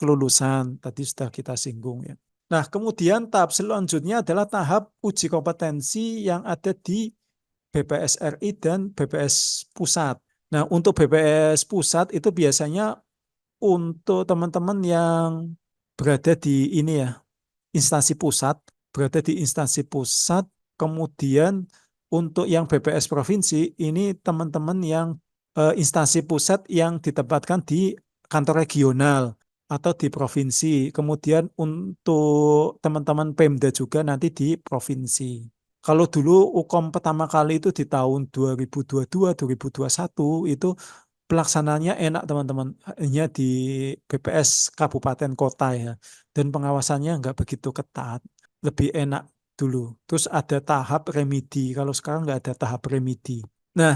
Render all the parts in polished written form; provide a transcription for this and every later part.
kelulusan. Tadi sudah kita singgung ya. Nah, kemudian tahap selanjutnya adalah tahap uji kompetensi yang ada di BPS RI dan BPS pusat. Nah, untuk BPS pusat itu biasanya untuk teman-teman yang berada di ini ya, instansi pusat, berada di instansi pusat, kemudian untuk yang BPS provinsi, ini teman-teman yang instansi pusat yang ditempatkan di kantor regional atau di provinsi. Kemudian untuk teman-teman Pemda juga nanti di provinsi. Kalau dulu UKOM pertama kali itu di tahun 2022-2021 itu pelaksananya enak teman-teman, hanya di BPS kabupaten kota ya, dan pengawasannya nggak begitu ketat, lebih enak dulu. Terus ada tahap remedi, kalau sekarang nggak ada tahap remedi. Nah,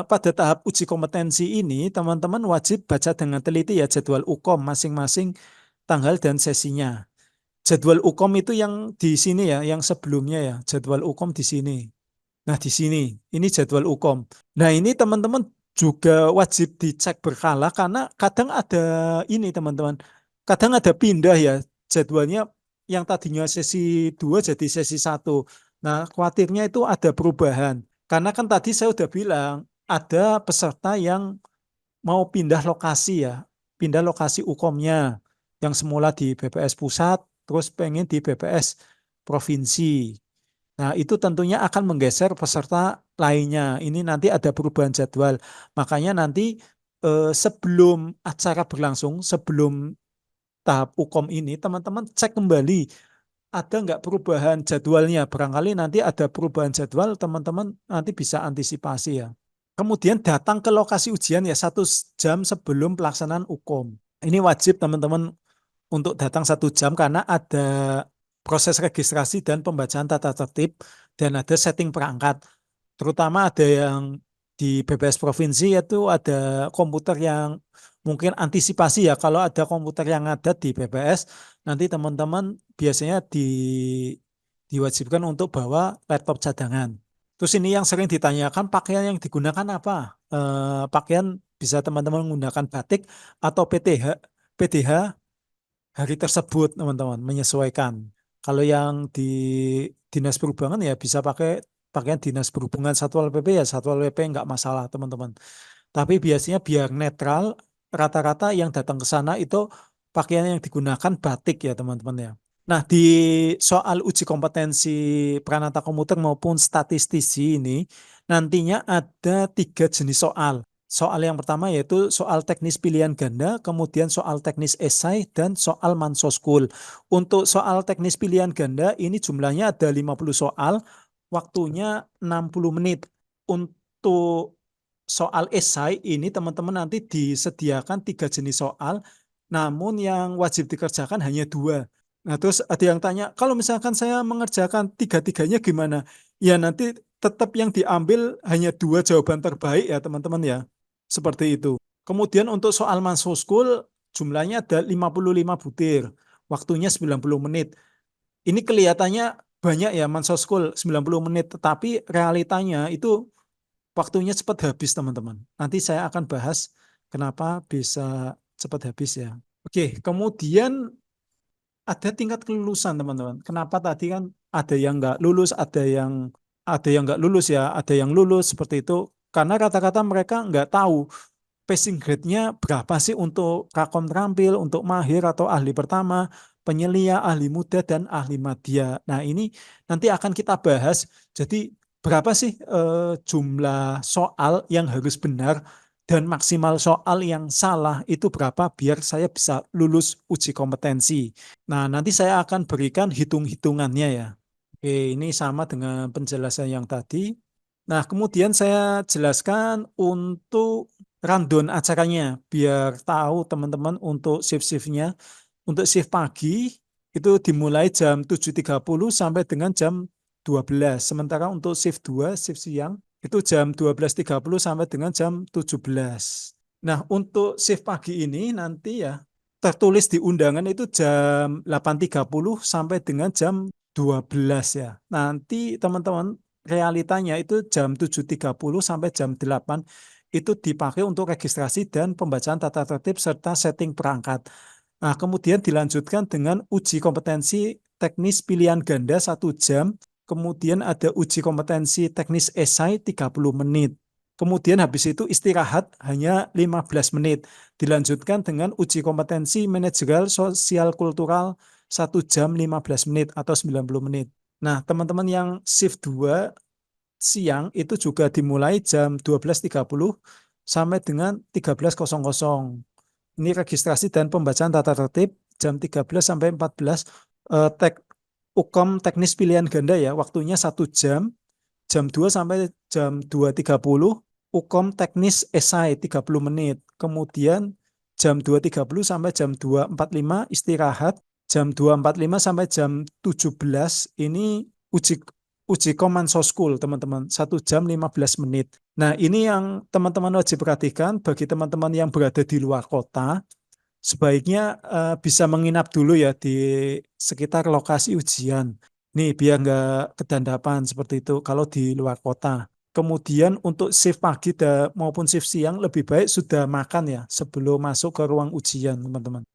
pada tahap uji kompetensi ini teman-teman wajib baca dengan teliti ya jadwal UKOM masing-masing tanggal dan sesinya. Jadwal UKOM itu yang di sini ya, yang sebelumnya ya, jadwal UKOM di sini. Nah, di sini, ini jadwal UKOM. Nah, ini teman-teman juga wajib dicek berkala karena kadang ada ini teman-teman. Kadang ada pindah ya jadwalnya yang tadinya sesi 2 jadi sesi 1. Nah, khawatirnya itu ada perubahan. Karena kan tadi saya udah bilang ada peserta yang mau pindah lokasi ya. Pindah lokasi UKOM-nya yang semula di BPS pusat terus pengen di BPS provinsi. Nah, itu tentunya akan menggeser peserta lainnya. Ini nanti ada perubahan jadwal. Makanya nanti sebelum acara berlangsung, sebelum tahap UKOM ini, teman-teman cek kembali ada nggak perubahan jadwalnya. Barangkali nanti ada perubahan jadwal, teman-teman nanti bisa antisipasi ya. Kemudian datang ke lokasi ujian ya 1 jam sebelum pelaksanaan UKOM. Ini wajib teman-teman untuk datang 1 jam karena ada proses registrasi dan pembacaan tata tertib dan ada setting perangkat. Terutama ada yang di BPS provinsi itu ada komputer yang mungkin antisipasi ya kalau ada komputer yang ada di BPS nanti teman-teman biasanya diwajibkan untuk bawa laptop cadangan. Terus ini yang sering ditanyakan pakaian yang digunakan apa? Pakaian bisa teman-teman menggunakan batik atau PDH hari tersebut teman-teman menyesuaikan. Kalau yang di dinas perhubungan ya bisa pakai pakaian dinas perhubungan Satpol PP ya Satpol PP nggak masalah teman-teman. Tapi biasanya biar netral rata-rata yang datang ke sana itu pakaian yang digunakan batik ya teman-teman ya. Nah di soal uji kompetensi Pranata Komuter maupun statistisi ini nantinya ada 3 jenis soal. Soal yang pertama yaitu soal teknis pilihan ganda, kemudian soal teknis esai, dan soal mansoskul. Untuk soal teknis pilihan ganda ini jumlahnya ada 50 soal, waktunya 60 menit. Untuk soal esai ini teman-teman nanti disediakan 3 jenis soal, namun yang wajib dikerjakan hanya 2. Nah terus ada yang tanya, kalau misalkan saya mengerjakan tiga-tiganya gimana? Ya nanti tetap yang diambil hanya 2 jawaban terbaik ya teman-teman ya. Seperti itu. Kemudian untuk soal mansoskul jumlahnya ada 55 butir. Waktunya 90 menit. Ini kelihatannya banyak ya mansoskul 90 menit. Tetapi realitanya itu waktunya cepat habis teman-teman. Nanti saya akan bahas kenapa bisa cepat habis ya. Oke, kemudian ada tingkat kelulusan teman-teman. Kenapa tadi kan ada yang nggak lulus, ada yang nggak lulus ya, ada yang lulus seperti itu. Karena kata-kata mereka nggak tahu passing grade-nya berapa sih untuk Rakom terampil, untuk mahir atau ahli pertama, penyelia, ahli muda, dan ahli madya. Nah ini nanti akan kita bahas. Jadi berapa sih jumlah soal yang harus benar dan maksimal soal yang salah itu berapa biar saya bisa lulus uji kompetensi. Nah nanti saya akan berikan hitung-hitungannya ya. Oke, ini sama dengan penjelasan yang tadi. Nah, kemudian saya jelaskan untuk rundown acaranya biar tahu teman-teman untuk shift-shiftnya. Untuk shift pagi itu dimulai jam 7.30 sampai dengan jam 12. Sementara untuk shift 2, shift siang itu jam 12.30 sampai dengan jam 17. Nah, untuk shift pagi ini nanti ya tertulis di undangan itu jam 8.30 sampai dengan jam 12 ya. Nanti teman-teman realitanya itu jam 7.30 sampai jam 8 itu dipakai untuk registrasi dan pembacaan tata tertib serta setting perangkat. Nah, kemudian dilanjutkan dengan uji kompetensi teknis pilihan ganda 1 jam, kemudian ada uji kompetensi teknis esai 30 menit. Kemudian habis itu istirahat hanya 15 menit. Dilanjutkan dengan uji kompetensi manajerial sosial kultural 1 jam 15 menit atau 90 menit. Nah, teman-teman yang shift 2 siang itu juga dimulai jam 12.30 sampai dengan 13.00. Ini registrasi dan pembacaan tata tertib jam 13 sampai 14. UKOM teknis pilihan ganda ya, waktunya 1 jam, jam 2 sampai jam 2.30. UKOM teknis esai 30 menit. Kemudian jam 2.30 sampai jam 2.45 istirahat. Jam 2.45 sampai jam 17 ini uji Command School, teman-teman. 1 jam 15 menit. Nah, ini yang teman-teman wajib perhatikan bagi teman-teman yang berada di luar kota. Sebaiknya bisa menginap dulu ya di sekitar lokasi ujian. Nih, biar nggak kedandapan seperti itu kalau di luar kota. Kemudian untuk shift pagi maupun shift siang lebih baik sudah makan ya sebelum masuk ke ruang ujian, teman-teman.